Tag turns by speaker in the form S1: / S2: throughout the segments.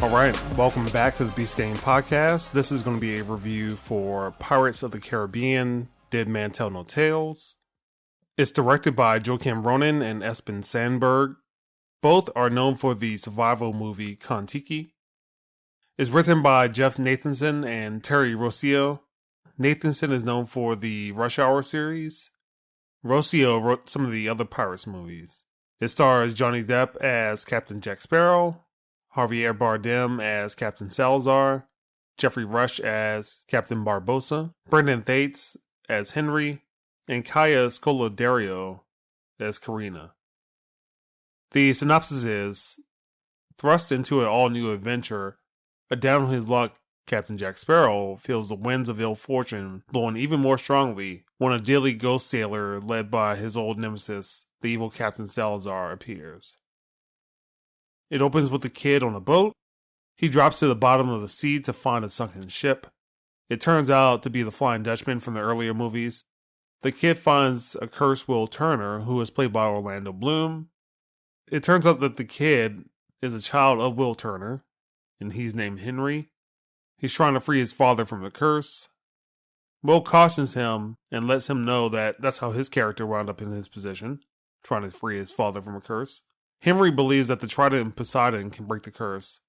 S1: All right, welcome back to the Beast Game Podcast. This is going to be a review for Pirates of the Caribbean, Dead Man Tell No Tales. It's directed by Joachim Ronin and Espen Sandberg. Both are known for the survival movie Kon-Tiki. It's written by Jeff Nathanson and Terry Rossio. Nathanson is known for the Rush Hour series. Rossio wrote some of the other Pirates movies. It stars Johnny Depp as Captain Jack Sparrow, Javier Bardem as Captain Salazar, Jeffrey Rush as Captain Barbossa, Brendan Thwaites as Henry, and Kaya Scolodario as Karina. The synopsis is, thrust into an all-new adventure, a down on his luck Captain Jack Sparrow feels the winds of ill fortune blowing even more strongly when a deadly ghost sailor led by his old nemesis, the evil Captain Salazar, appears. It opens with a kid on a boat. He drops to the bottom of the sea to find a sunken ship. It turns out to be the Flying Dutchman from the earlier movies. The kid finds a cursed Will Turner, who is played by Orlando Bloom. It turns out that the kid is a child of Will Turner, and he's named Henry. He's trying to free his father from the curse. Will cautions him and lets him know that that's how his character wound up in his position, trying to free his father from a curse. Henry believes that the Trident and Poseidon can break the curse.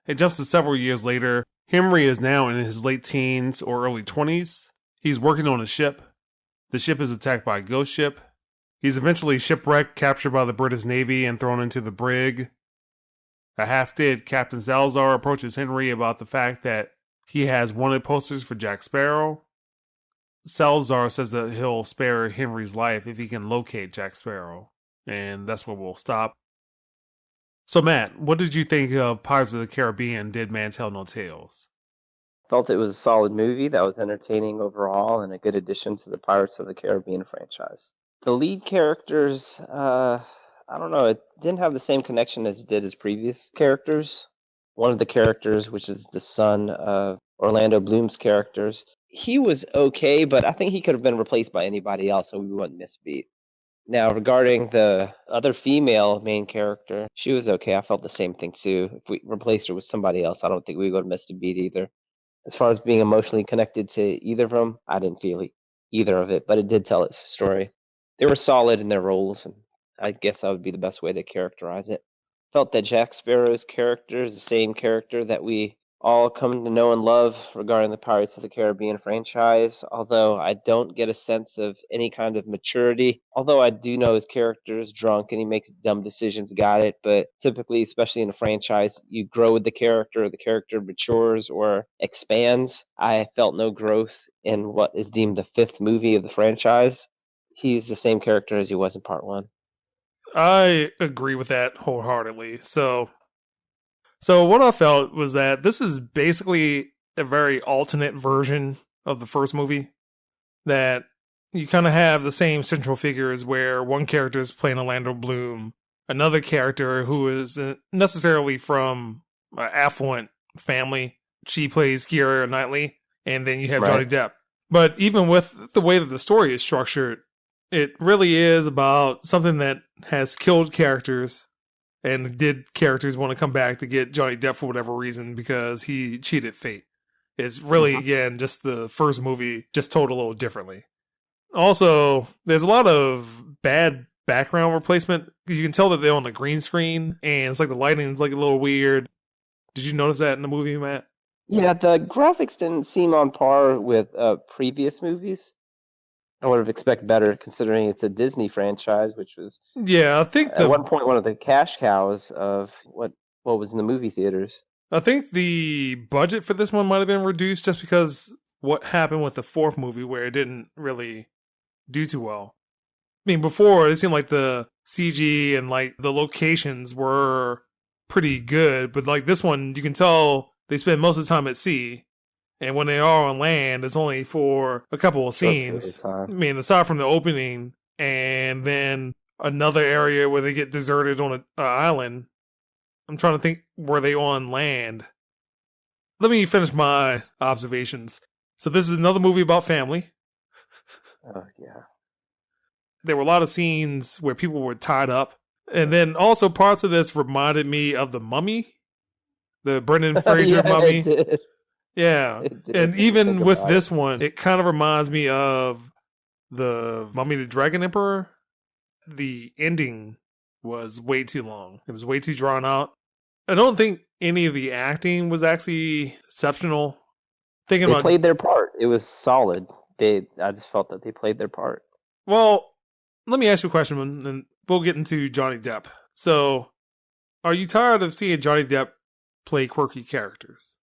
S1: It jumps to several years later. Henry is now in his late teens or early 20s. He's working on a ship. The ship is attacked by a ghost ship. He's eventually shipwrecked, captured by the British Navy, and thrown into the brig. A half-dead Captain Salazar approaches Henry about the fact that he has wanted posters for Jack Sparrow. Salazar says that he'll spare Henry's life if he can locate Jack Sparrow. And that's where we'll stop. So Matt, what did you think of Pirates of the Caribbean, Dead Man Tell No Tales?
S2: Felt it was a solid movie that was entertaining overall and a good addition to the Pirates of the Caribbean franchise. The lead characters, I don't know, it didn't have the same connection as it did as previous characters. One of the characters, which is the son of Orlando Bloom's characters, he was okay, but I think he could have been replaced by anybody else so we wouldn't miss a beat. Now, regarding the other female main character, she was okay. I felt the same thing too. If we replaced her with somebody else, I don't think we would have missed a beat either. As far as being emotionally connected to either of them, I didn't feel either of it, but it did tell its story. They were solid in their roles, and I guess that would be the best way to characterize it. Felt that Jack Sparrow's character is the same character that we all come to know and love regarding the Pirates of the Caribbean franchise, although I don't get a sense of any kind of maturity. Although I do know his character is drunk and he makes dumb decisions, got it, but typically, especially in a franchise, you grow with the character matures or expands. I felt no growth in what is deemed the fifth movie of the franchise. He's the same character as he was in part one.
S1: I agree with that wholeheartedly. So what I felt was that this is basically a very alternate version of the first movie. That you kind of have the same central figures where one character is playing Orlando Bloom, another character who is necessarily from an affluent family. She plays Keira Knightley, and then you have Johnny Depp. But even with the way that the story is structured, it really is about something that has killed characters. And did characters want to come back to get Johnny Depp for whatever reason because he cheated fate? It's really, again, just the first movie, just told a little differently. Also, there's a lot of bad background replacement. You can tell that they're on the green screen, and it's like the lighting's like a little weird. Did you notice that in the movie, Matt?
S2: Yeah, the graphics didn't seem on par with previous movies. I would have expected better considering it's a Disney franchise, which was
S1: I think
S2: at one point one of the cash cows of what was in the movie theaters.
S1: I think the budget for this one might have been reduced just because what happened with the fourth movie where it didn't really do too well. I mean, before, it seemed like the CG and like the locations were pretty good, but like this one, you can tell they spend most of the time at sea. And when they are on land, it's only for a couple of scenes. I mean, aside from the opening and then another area where they get deserted on an island. I'm trying to think, were they on land? Let me finish my observations. So this is another movie about family.
S2: Oh, yeah.
S1: There were a lot of scenes where people were tied up. And then also parts of this reminded me of The Mummy. the Brendan Fraser
S2: Yeah, it
S1: mummy.
S2: did.
S1: Yeah.
S2: It did.
S1: And
S2: When you think
S1: even with
S2: about it.
S1: this one, it kind of reminds me of the Mummy the Dragon Emperor. The ending was way too long. It was way too drawn out. I don't think any of the acting was actually exceptional. Thinking
S2: They
S1: about,
S2: played their part. It was solid. I just felt that they played their part.
S1: well, let me ask you a question and we'll get into Johnny Depp. So, are you tired of seeing Johnny Depp play quirky characters?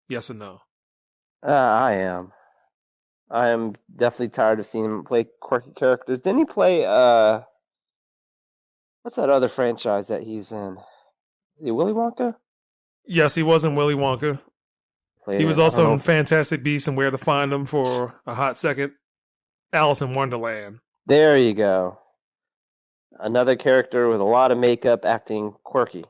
S1: Yes or no?
S2: I am. I am definitely tired of seeing him play quirky characters. Didn't he play what's that other franchise that he's in? Is it Willy Wonka?
S1: Yes, he was in Willy Wonka.
S2: Played
S1: He was
S2: it. I don't
S1: also
S2: know
S1: in
S2: if
S1: Fantastic Beasts and Where to Find Them for a hot second. Alice in Wonderland.
S2: there you go. Another character with a lot of makeup acting quirky.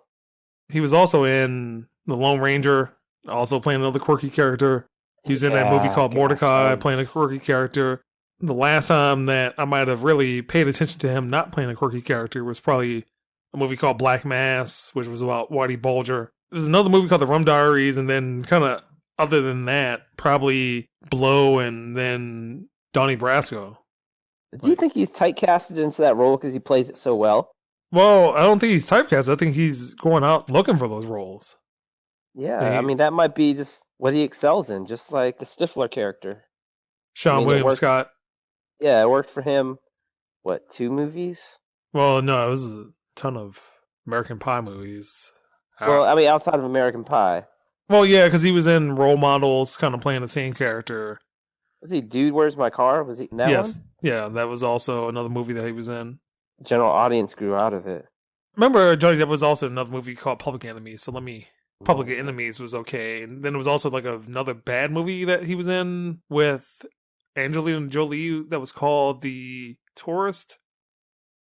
S1: He was also in The Lone Ranger, also playing another quirky character. He was in that movie
S2: Yeah,
S1: called
S2: gosh, I
S1: Mordecai, playing a
S2: was
S1: quirky character. The last time that I might have really paid attention to him not playing a quirky character was probably a movie called Black Mass, which was about Whitey Bulger. There's another movie called The Rum Diaries, and then kind of other than that, probably Blow and then Donnie Brasco.
S2: Do you
S1: Like,
S2: think he's typecasted into that role because he plays it so well?
S1: well, I don't think he's typecast. I think he's going out looking for those roles.
S2: Yeah, I
S1: Hey,
S2: mean that might be just what he excels in, just like the Stifler character. I
S1: Sean
S2: mean, it
S1: William
S2: worked.
S1: Scott.
S2: Yeah, it worked for him. What, 2 movies?
S1: Well, no, it was a ton of American Pie movies.
S2: Well,
S1: Uh,
S2: I mean, outside of American Pie,
S1: well, yeah, because he was in Role Models, kind of playing the same character.
S2: was he Dude, Where's My Car? Was he in that one?
S1: Yes, yeah, that was also another movie that he was in.
S2: General audience grew out of it.
S1: Remember, Johnny Depp was also in another movie called Public Enemies. So let me. Public Enemies was okay, and then there was also like another bad movie that he was in with Angelina Jolie that was called The Tourist.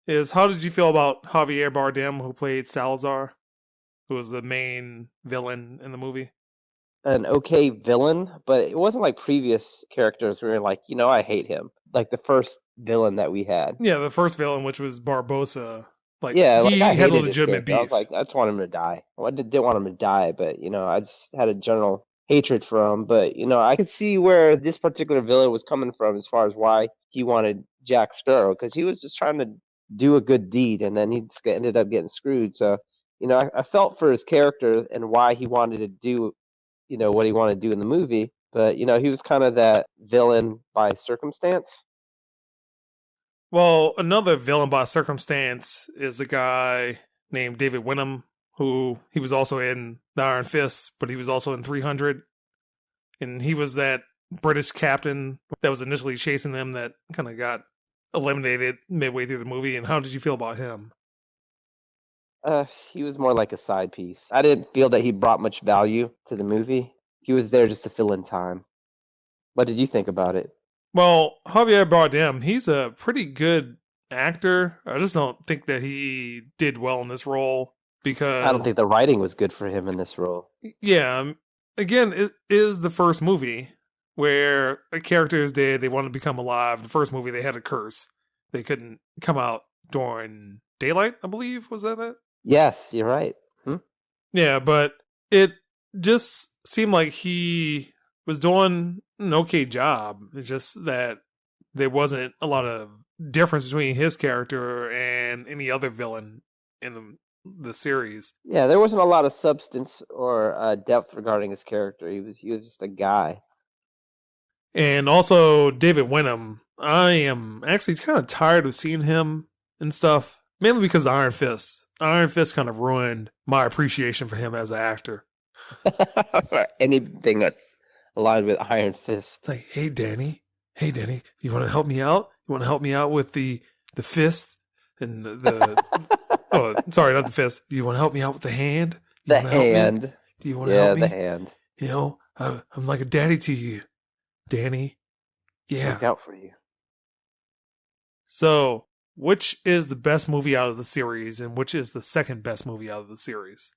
S1: Is how did you feel about Javier Bardem, who played Salazar, who was the main villain in the movie?
S2: An okay villain, but it wasn't like previous characters where you're like, I hate him. Like the first villain that we had.
S1: Yeah, the first villain, which was Barbosa, like
S2: Yeah, like I
S1: he had a
S2: hated his
S1: legitimate
S2: character. I was
S1: beef.
S2: like, I just want him to die. I didn't want him to die, but I just had a general hatred for him. But I could see where this particular villain was coming from as far as why he wanted Jack Sparrow, because he was just trying to do a good deed, and then he just ended up getting screwed. So, I felt for his character and why he wanted to do, what he wanted to do in the movie. But he was kind of that villain by circumstance.
S1: Well, another villain by circumstance is a guy named David Wenham, who he was also in The Iron Fist, but he was also in 300, and he was that British captain that was initially chasing them that kind of got eliminated midway through the movie. And how did you feel about him?
S2: He was more like a side piece. I didn't feel that he brought much value to the movie. He was there just to fill in time. What did you think about it?
S1: Well, Javier Bardem, he's a pretty good actor. I just don't think that he did well in this role
S2: I don't
S1: because,
S2: think the writing was good for him in this role.
S1: yeah, again, it is the first movie where a character is dead, they want to become alive. The first movie, they had a curse. They couldn't come out during daylight, I believe. Was that it?
S2: Yes, you're right.
S1: Yeah, but it just seemed like he was doing an okay job. It's just that there wasn't a lot of difference between his character and any other villain in the series.
S2: Yeah, there wasn't a lot of substance or depth regarding his character. He was just a guy.
S1: And also David Wenham, I am actually kind of tired of seeing him and stuff, mainly because Iron Fist. Iron Fist kind of ruined my appreciation for him as an actor.
S2: Anything that aligned with Iron Fist.
S1: It's like, hey Danny, you want to help me out? You want to help me out with the fist and the oh, sorry, not the fist. Do you want to help me out with the hand? Do you
S2: The
S1: want to help me?
S2: hand.
S1: Do you want to
S2: Yeah,
S1: help
S2: the
S1: me?
S2: hand.
S1: You know, I'm like a daddy to you, Danny. Yeah.
S2: Look out for you.
S1: So, which is the best movie out of the series, and which is the second best movie out of the series?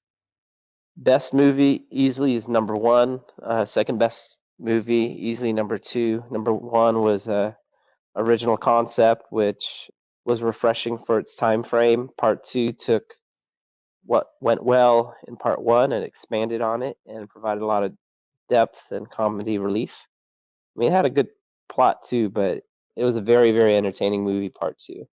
S2: Best movie easily is number one. Second best movie easily number two. Number one was original concept, which was refreshing for its time frame. Part two took what went well in part one and expanded on it and provided a lot of depth and comedy relief. I mean, it had a good plot too, but it was a very, very entertaining movie, part two.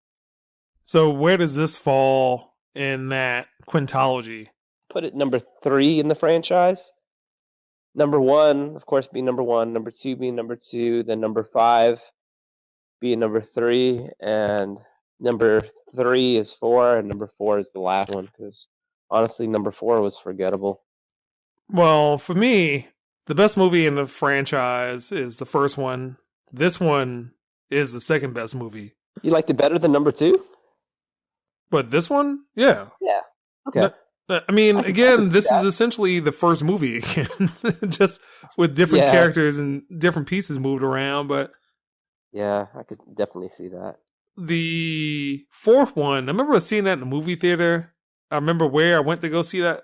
S1: So where does this fall in that quintology?
S2: Put it number 3 in the franchise. Number 1, of course, being number 1. Number 2 being number 2. Then number 5 being number 3. And number 3 is 4. And number 4 is the last one. Because honestly, number 4 was forgettable.
S1: Well, for me, the best movie in the franchise is the first one. This one is the second best movie.
S2: You liked it better than number 2?
S1: But this one? Yeah.
S2: Yeah. Okay.
S1: I mean, again, this is essentially the first movie again, just with different characters and different pieces moved around. But
S2: yeah, I could definitely see that.
S1: The fourth one, I remember seeing that in the movie theater. I remember where I went to go see that,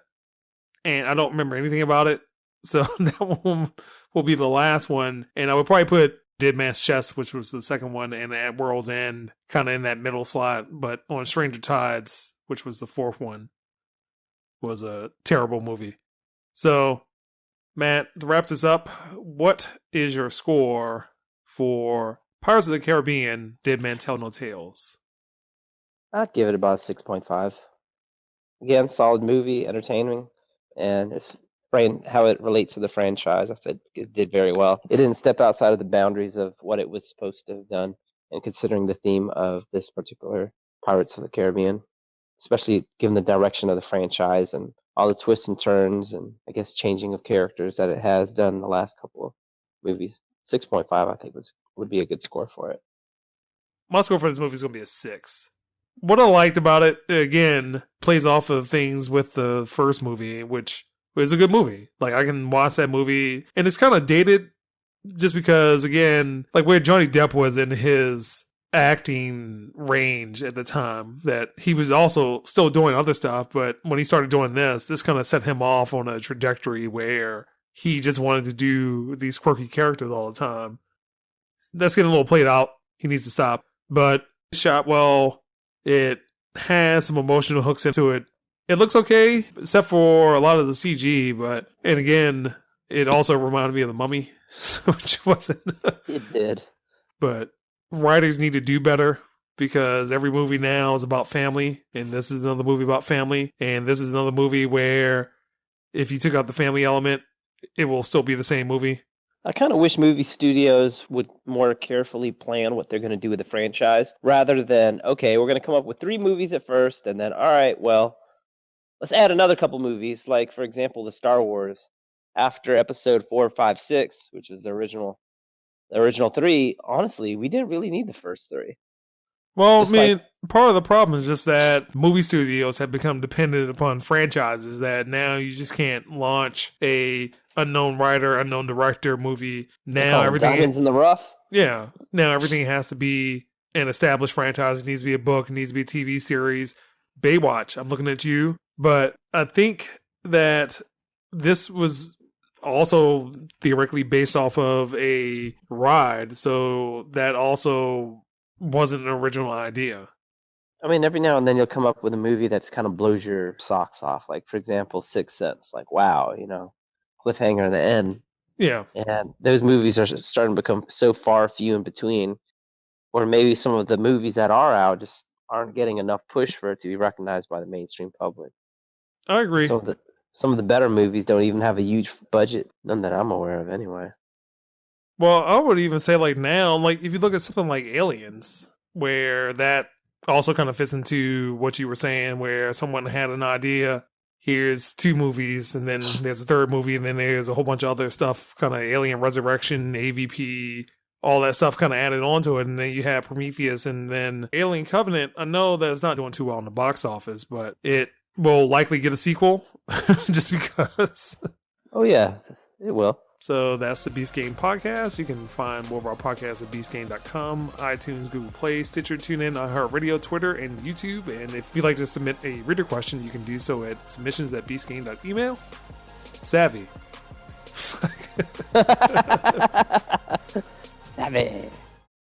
S1: and I don't remember anything about it. So that one will be the last one, and I would probably put Dead Man's Chest, which was the second one, and At World's End, kind of in that middle slot. But on Stranger Tides, which was the fourth one, was a terrible movie. So, Matt, to wrap this up, what is your score for Pirates of the Caribbean, Dead Man Tell No Tales?
S2: I'd give it about a 6.5. Again, solid movie, entertaining, and it's how it relates to the franchise. I think it did very well. It didn't step outside of the boundaries of what it was supposed to have done, and considering the theme of this particular Pirates of the Caribbean, especially given the direction of the franchise and all the twists and turns and, I guess, changing of characters that it has done in the last couple of movies. 6.5, I think, would be a good score for it.
S1: My score for this movie is going to be a 6. What I liked about it, again, plays off of things with the first movie, which was a good movie. Like, I can watch that movie, and it's kind of dated just because, again, like where Johnny Depp was in his acting range at the time, that he was also still doing other stuff, but when he started doing this kind of set him off on a trajectory where he just wanted to do these quirky characters all the time. That's getting a little played out. He needs to stop. But it's shot well. It has some emotional hooks into it. It looks okay, except for a lot of the CG, and again, it also reminded me of The Mummy, which wasn't.
S2: It did.
S1: But writers need to do better, because every movie now is about family, and this is another movie about family, and this is another movie where if you took out the family element, it will still be the same movie.
S2: I kind of wish movie studios would more carefully plan what they're going to do with the franchise, rather than, okay, we're going to come up with 3 movies at first, and then, all right, well, let's add another couple movies, like, for example, the Star Wars. After episode 4, 5, 6, which is the original 3, honestly, we didn't really need the first 3.
S1: Well, just part of the problem is just that movie studios have become dependent upon franchises, that now you just can't launch a unknown writer, unknown director movie. Now everything
S2: diamonds in the rough.
S1: Yeah. Now everything has to be an established franchise. It needs to be a book. It needs to be a TV series. Baywatch, I'm looking at you. But I think that this was also theoretically based off of a ride, so that also wasn't an original idea.
S2: I mean, every now and then you'll come up with a movie that's kind of blows your socks off. Like, for example, Sixth Sense. Like, wow, cliffhanger in the end.
S1: Yeah.
S2: And those movies are starting to become so few in between. Or maybe some of the movies that are out just aren't getting enough push for it to be recognized by the mainstream public.
S1: I agree.
S2: Some of the better movies don't even have a huge budget. None that I'm aware of, anyway.
S1: Well, I would even say, like, now, like, if you look at something like Aliens, where that also kind of fits into what you were saying, where someone had an idea, here's 2 movies, and then there's a third movie, and then there's a whole bunch of other stuff, kind of Alien Resurrection, AVP, all that stuff kind of added onto it, and then you have Prometheus, and then Alien Covenant. I know that it's not doing too well in the box office, but it will likely get a sequel, just because.
S2: Oh, yeah, it will.
S1: So that's the Beast Game Podcast. You can find more of our podcasts at beastgame.com, iTunes, Google Play, Stitcher, TuneIn, iHeartRadio, Twitter, and YouTube. And if you'd like to submit a reader question, you can do so at submissions@beastgame.email. Savvy.
S2: Savvy.